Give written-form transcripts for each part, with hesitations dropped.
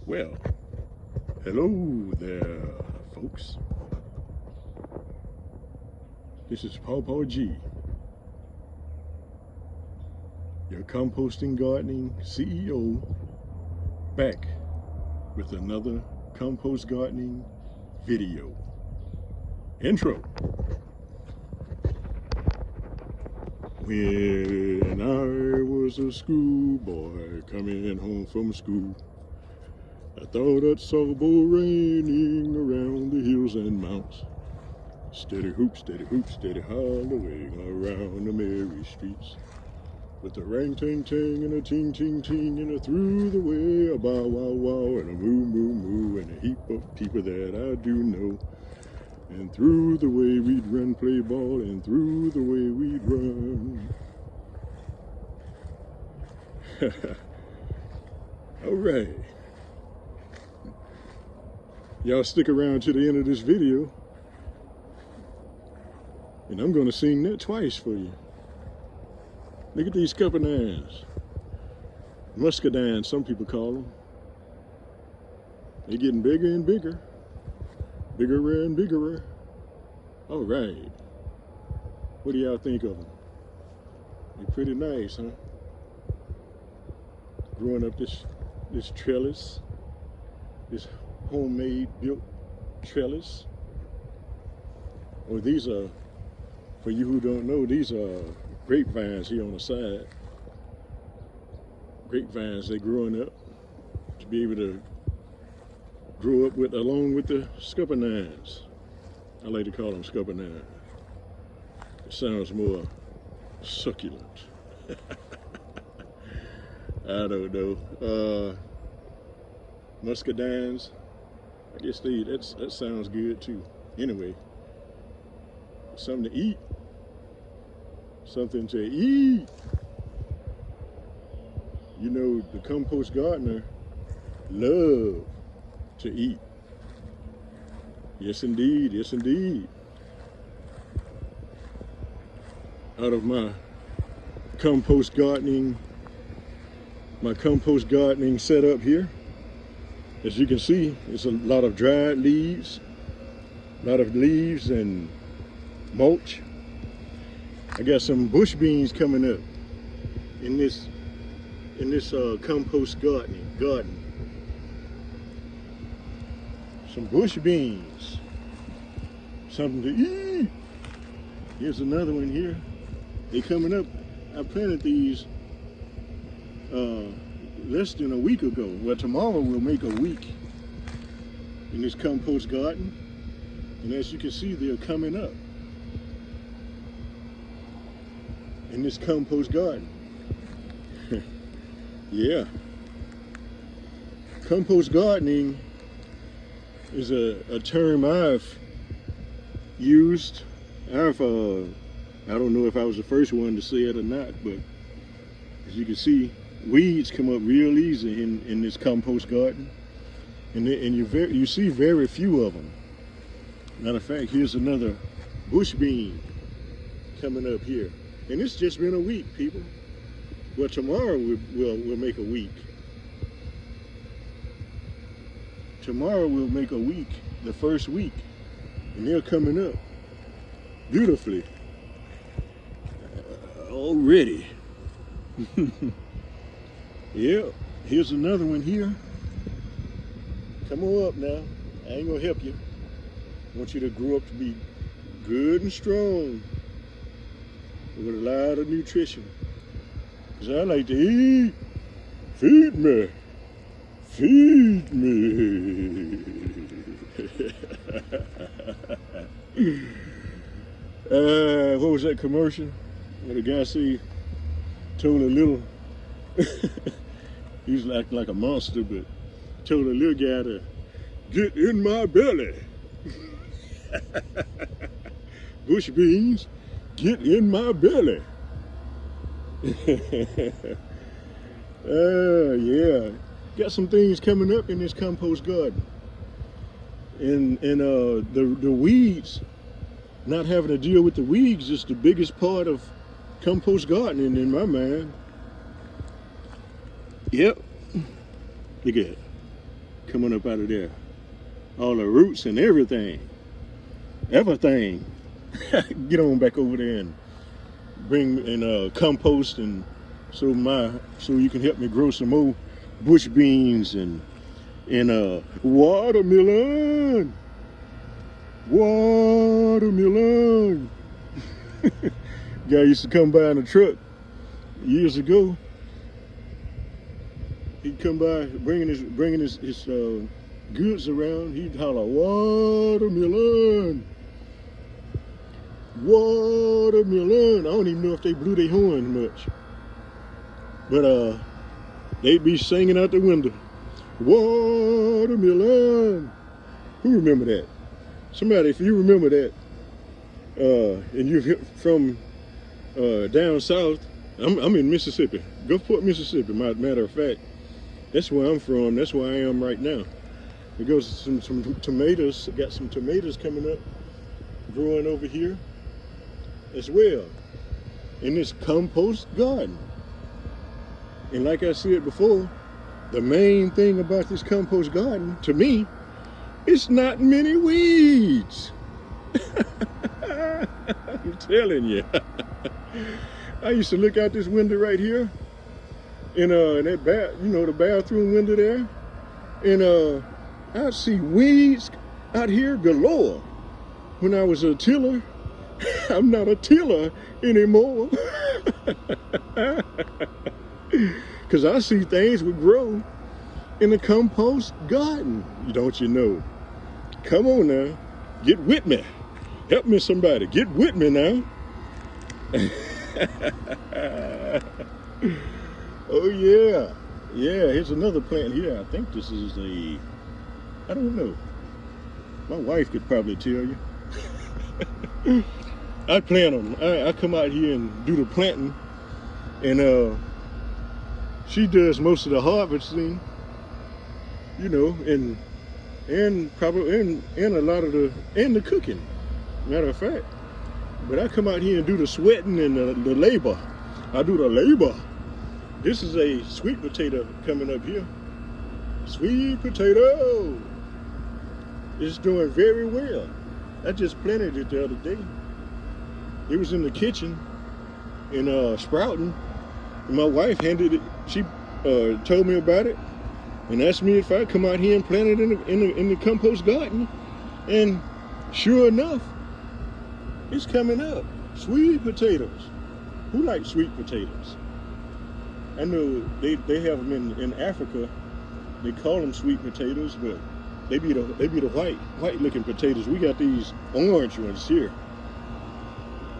Well, hello there, folks. This is Pawpaw G, your composting gardening CEO, back with another compost gardening video. Intro. When I was a schoolboy coming home from school, I thought I saw bull raining around the hills and mounts. Steady hoop, steady hollowing around the merry streets. With a rang ting ting and a ting ting ting and a through the way, a bow wow wow and a moo moo moo and a heap of people that I do know. And through the way we'd run, play ball, and through the way we'd run. All right. Y'all stick around to the end of this video, and I'm gonna sing that twice for you. Look at these scuppernines. Muscadines, some people call them. They're getting bigger and bigger. Bigger and bigger. All right. What do y'all think of them? They're pretty nice, huh? Growing up this trellis, this homemade built trellis. Oh, these are, for you who don't know, these are grapevines here on the side. Grapevines, they're growing up to be able to grow up with, along with the scuppernines. I like to call them scuppernines. It sounds more succulent. I don't know. Muscadines, I guess that sounds good too. Anyway, something to eat. Something to eat. You know, the compost gardener love to eat. Yes, indeed. Yes, indeed. Out of my compost gardening setup here, as you can see, it's a lot of dried leaves, and mulch. I got some bush beans coming up in this compost garden. Some bush beans, something to eat. Here's another one here. They coming up. I planted these less than a week ago. Well, tomorrow we'll make a week in this compost garden, and as you can see, they're coming up in this compost garden. Yeah, compost gardening is a term I've used. I don't know if I was the first one to say it or not, but as you can see, weeds come up real easy in this compost garden, and you see very few of them. Matter of fact, here's another bush bean coming up here, and it's just been a week, people. Well, tomorrow we'll make a week. Tomorrow we'll make a week, the first week, and they're coming up beautifully already. Yeah, here's another one here. Come on up now. I ain't gonna help you. I want you to grow up to be good and strong with a lot of nutrition. Because I like to eat. Feed me. Feed me. What was that commercial? Where the guy told a little, he was acting like a monster, but told a little guy to get in my belly. Bush beans, get in my belly. Yeah, got some things coming up in this compost garden, and the weeds. Not having to deal with the weeds is the biggest part of compost gardening in my mind. Yep, look at it. coming up out of there. All the roots and everything. Everything. Get on back over there and bring in compost, and so you can help me grow some more bush beans and watermelon. Watermelon. Guy used to come by in a truck years ago. He'd come by bringing his goods around. He'd holler, watermelon, watermelon. I don't even know if they blew their horn much, but they'd be singing out the window, watermelon. Who remember that? Somebody, if you remember that, and you're from down south, I'm in Mississippi, Gulfport, Mississippi. Matter of fact, that's where I'm from. That's where I am right now. It goes some tomatoes. Got some tomatoes coming up, growing over here as well, in this compost garden. And like I said before, the main thing about this compost garden, to me, it's not many weeds. I'm telling you. I used to look out this window right here, and that the bathroom window there, and I'd see weeds out here galore. When I was a tiller, I'm not a tiller anymore. Because I see things would grow in the compost garden, don't you know? Come on now, get with me. Help me somebody, get with me now. Oh yeah, here's another plant here. I think this is I don't know. My wife could probably tell you. I plant them. I come out here and do the planting, and she does most of the harvesting, and probably and a lot of the cooking, matter of fact. But I come out here and do the sweating and the labor. I do the labor. This is a sweet potato coming up here. Sweet potato. It's doing very well. I just planted it the other day. It was in the kitchen and sprouting. And my wife handed it. She told me about it and asked me if I'd come out here and plant it in the compost garden. And sure enough, it's coming up. Sweet potatoes. Who likes sweet potatoes? I know they have them in Africa. They call them sweet potatoes, but they be the white looking potatoes. We got these orange ones here.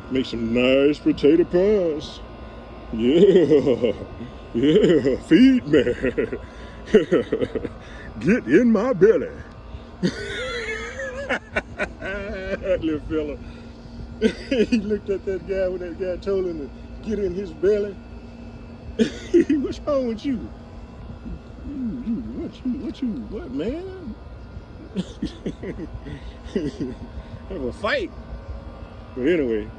Make some nice potato pies. Yeah, feed me. Get in my belly. That little fella. He looked at that guy when that guy told him to get in his belly. What's wrong with you? What, man? Have a fight. But anyway,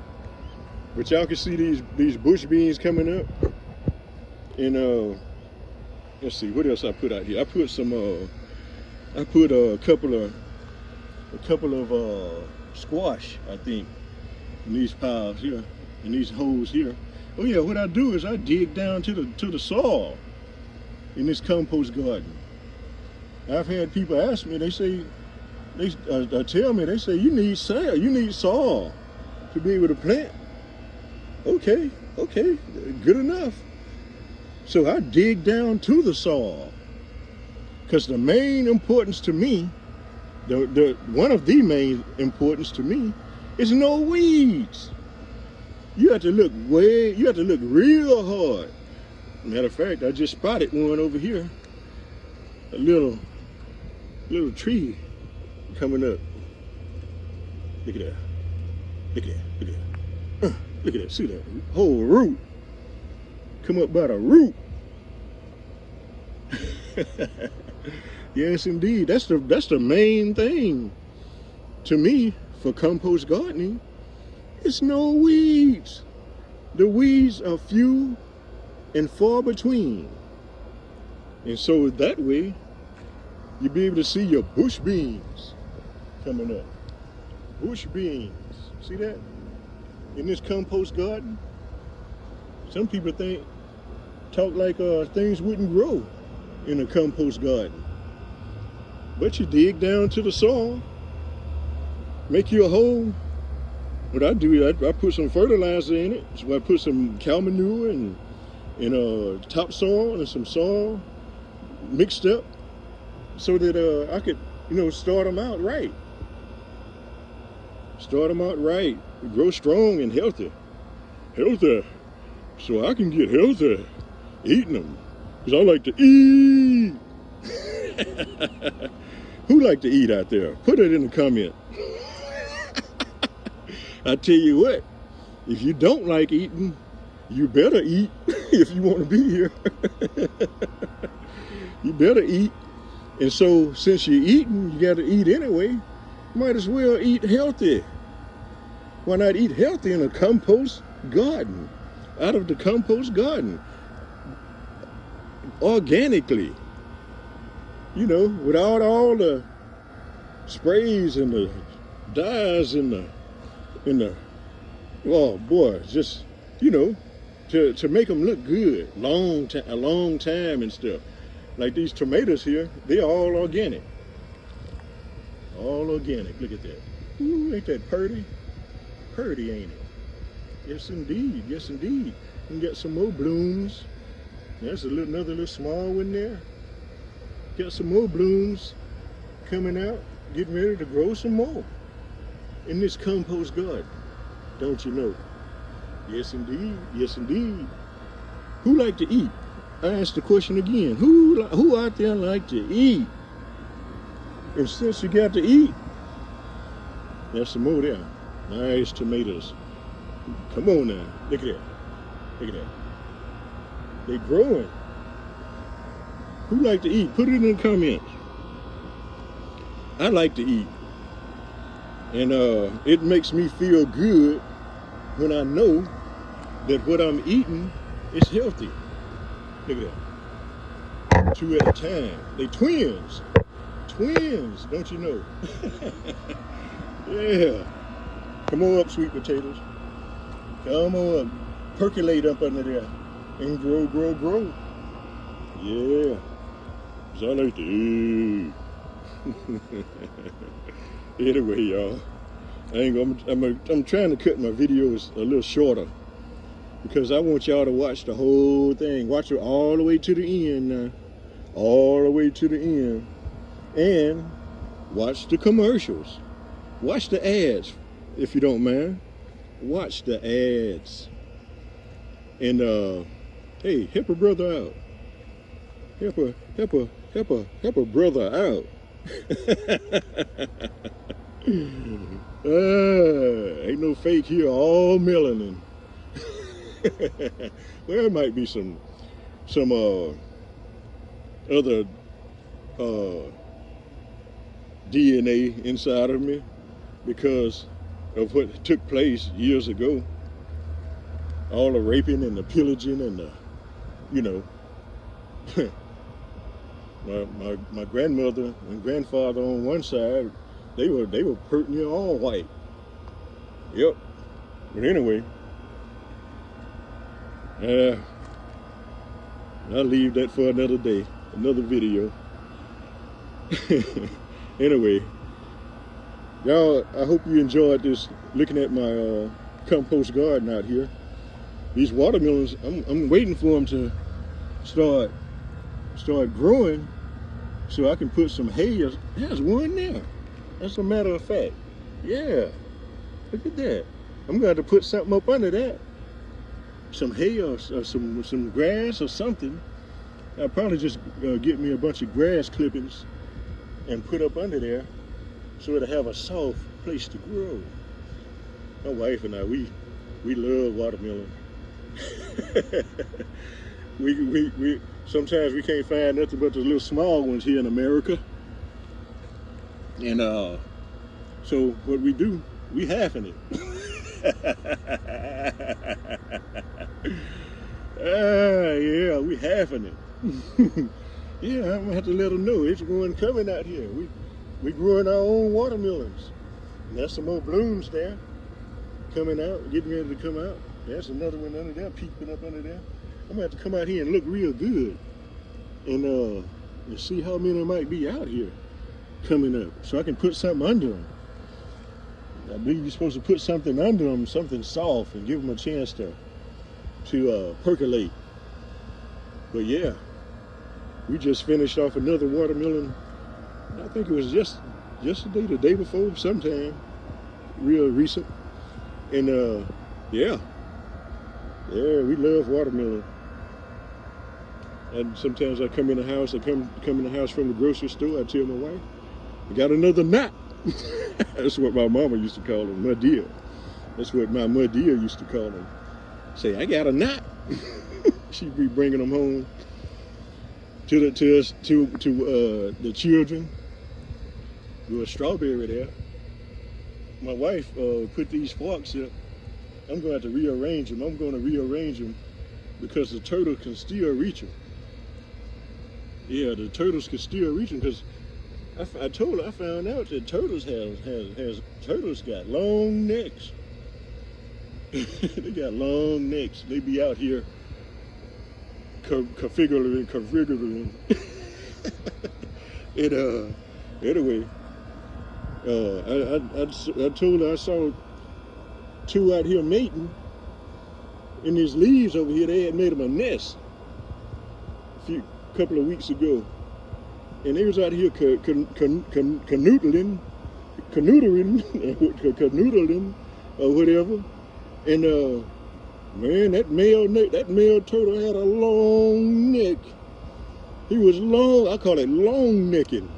but y'all can see these bush beans coming up. And let's see, what else I put out here? I put some I put a couple of squash, I think, in these piles here, in these holes here. Oh yeah, what I do is I dig down to the soil in this compost garden. I've had people ask me, they say, tell me, they say, you need soil to be able to plant. Okay, good enough. So I dig down to the soil, because the main importance to me, one of the main importance to me, is no weeds. You have to look real hard. Matter of fact, I just spotted one over here. A little tree coming up. Look at that. Look at that. Look at that. See that whole root. Come up by the root. Yes, indeed. That's the main thing to me for compost gardening. It's no weeds. The weeds are few and far between. And so that way, You'll be able to see your bush beans coming up. Bush beans. See that? In this compost garden? Some people talk like things wouldn't grow in a compost garden. But you dig down to the soil, make you a hole. What I do, I put some fertilizer in it. So I put some cow manure and topsoil and some soil mixed up so that I could, start them out right. Start them out right. Grow strong and healthy. Healthy. So I can get healthy eating them. Because I like to eat. Who like to eat out there? Put it in the comment. I tell you what, if you don't like eating, you better eat if you want to be here. You better eat. And so since you're eating, you got to eat anyway. Might as well eat healthy. Why not eat healthy in a compost garden? Out of the compost garden. Organically. Without all the sprays and the dyes and the oh boy, just to make them look good a long time and stuff. Like these tomatoes here, they're all organic. All organic. Look at that. Ooh, ain't that pretty? Pretty, ain't it? Yes indeed, yes indeed. You got some more blooms. There's another little small one there. Got some more blooms coming out, getting ready to grow some more in this compost garden. Don't you know? Yes indeed, yes indeed. Who like to eat? I asked the question again. Who out there like to eat? And since you got to eat, there's some more there. Nice tomatoes. Come on now. Look at that. Look at that. They're growing. Who like to eat? Put it in the comments. I like to eat. And it makes me feel good when I know that what I'm eating is healthy. Look at that. 2 at a time. They twins. Twins, don't you know? Yeah. Come on up, sweet potatoes. Come on up. Percolate up under there. And grow, grow, grow. Yeah. 'Cause I like to eat. Anyway, y'all. I'm trying to cut my videos a little shorter because I want y'all to watch the whole thing. Watch it all the way to the end now. All the way to the end. And watch the commercials. Watch the ads, if you don't mind. Watch the ads. And hey, help a brother out. Help a brother out. Ain't no fake here, all melanin. There might be some other DNA inside of me because of what took place years ago. All the raping and the pillaging and the, my grandmother and grandfather on one side, they were purting you all white. Yep. But anyway, I'll leave that for another day, another video. Anyway, y'all, I hope you enjoyed this, looking at my compost garden out here. These watermelons, I'm waiting for them to start growing so I can put some hay. There's one there. That's a matter of fact. Yeah, look at that. I'm going to put something up under that. Some hay or some grass or something. I'll probably just get me a bunch of grass clippings and put up under there so it'll have a soft place to grow. My wife and I, we love watermelon. we sometimes we can't find nothing but the little small ones here in America. And so what we do, we halving it. Yeah, we halving it. Yeah, I'm gonna have to let them know it's one coming out here. We growing our own watermelons. And that's some more blooms there coming out, getting ready to come out. There's another one under there, peeping up under there. I'm gonna have to come out here and look real good and see how many might be out here coming up, so I can put something under them. I believe you're supposed to put something under them, something soft, and give them a chance to percolate. But yeah, we just finished off another watermelon. I think it was just yesterday, the day before, sometime real recent. And yeah, we love watermelon. And sometimes I come in the house, from the grocery store, I tell my wife, I got another knot. That's what my mama used to call them, muddeer. That's what my muddeer used to call them. Say, I got a knot. She'd be bringing them home to the children. With a strawberry there. My wife put these forks up. I'm going to have to rearrange them. I'm going to rearrange them because the turtle can still reach them. Yeah, the turtles can still reach them because I found out that turtles turtles got long necks. They got long necks. They be out here configuring. And anyway, I told her I saw two out here mating in these leaves over here. They had made them a nest couple of weeks ago, and they was out here canoodling or whatever. And man, that male turtle had a long neck. He was long. I call it long necking.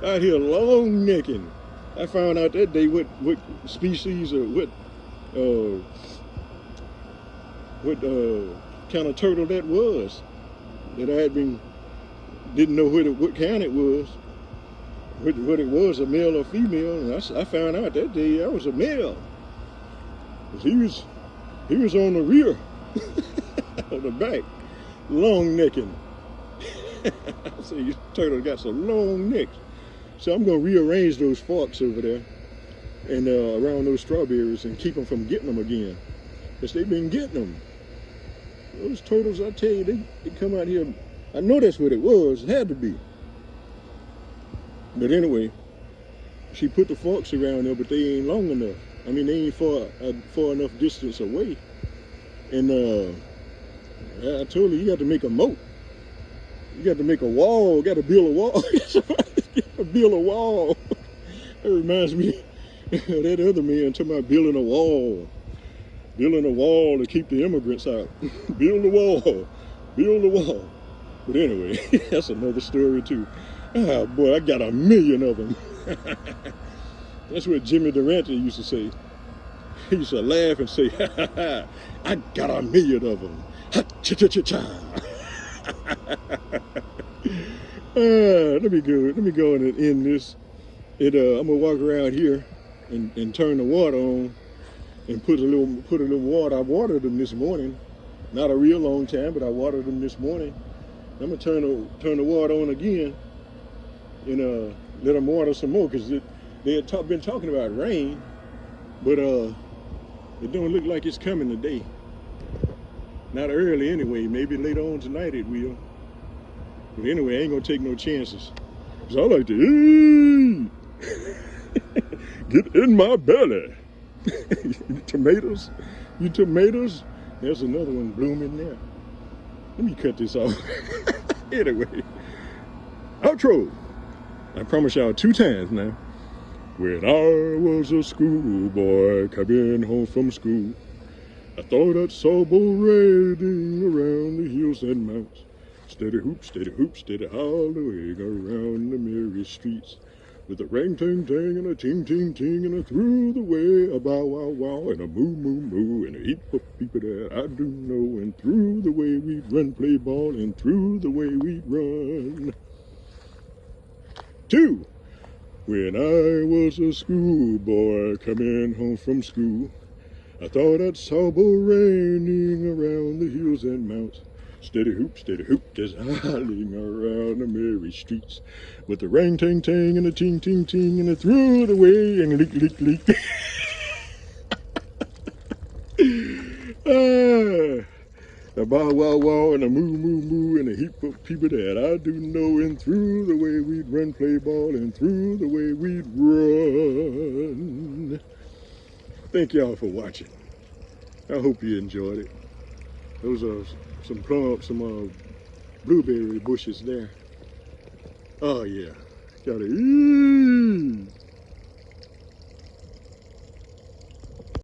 Out here long necking. I found out that day what species or what kind of turtle that was. That I didn't know what kind it was. What it was, a male or female. And I found out that day I was a male. He was on the rear, on the back, long necking. I say, this turtle got some long necks. So I'm going to rearrange those forks over there and around those strawberries and keep them from getting them again. Because they've been getting them. Those turtles, I tell you, they come out here. I know that's what it was. It had to be. But anyway, she put the forks around there, but they ain't long enough. I mean, they ain't far enough distance away. And I told her, you got to make a moat. You got to make a wall. Got to build a wall. Build a wall. That reminds me of that other man talking about building a wall. Building a wall to keep the immigrants out. Build a wall. Build a wall. But anyway, that's another story too. Ah, boy, I got 1 million of them. That's what Jimmy Durante used to say. He used to laugh and say, ha, ha, ha, I got 1 million of them. Ha, cha, cha, cha, cha. Let me go and end this. I'm gonna walk around here and turn the water on and put a little water. I watered them this morning. Not a real long time, but I watered them this morning. I'm gonna turn the water on again and let them water some more because they had been talking about rain, but it don't look like it's coming today. Not early anyway. Maybe later on tonight it will. But anyway, I ain't gonna take no chances. Cause I like to eat. Get in my belly. You tomatoes? There's another one blooming there. Let me cut this off. Anyway, outro. I promise y'all 2 times now. When I was a schoolboy coming home from school, I thought I saw bull riding around the hills and mountains. Steady hoop, steady hollowing around the merry streets. With a ring ting ting and a ting ting ting and a through the way, a bow wow wow and a moo moo moo and a heap of people that I do know. And through the way we'd run, play ball, and through the way we'd run. 2. When I was a schoolboy coming home from school, I thought I saw bull raining around the hills and mounts. Steady hoop, just howling around the merry streets. With the rang tang tang and the ting ting ting and the through the way and leak leak leak. The bow wow wow and the moo moo moo and a heap of people that I do know, and through the way we'd run play ball and through the way we'd run. Thank y'all for watching. I hope you enjoyed it. Those are some blueberry bushes there. Oh yeah, gotta eat.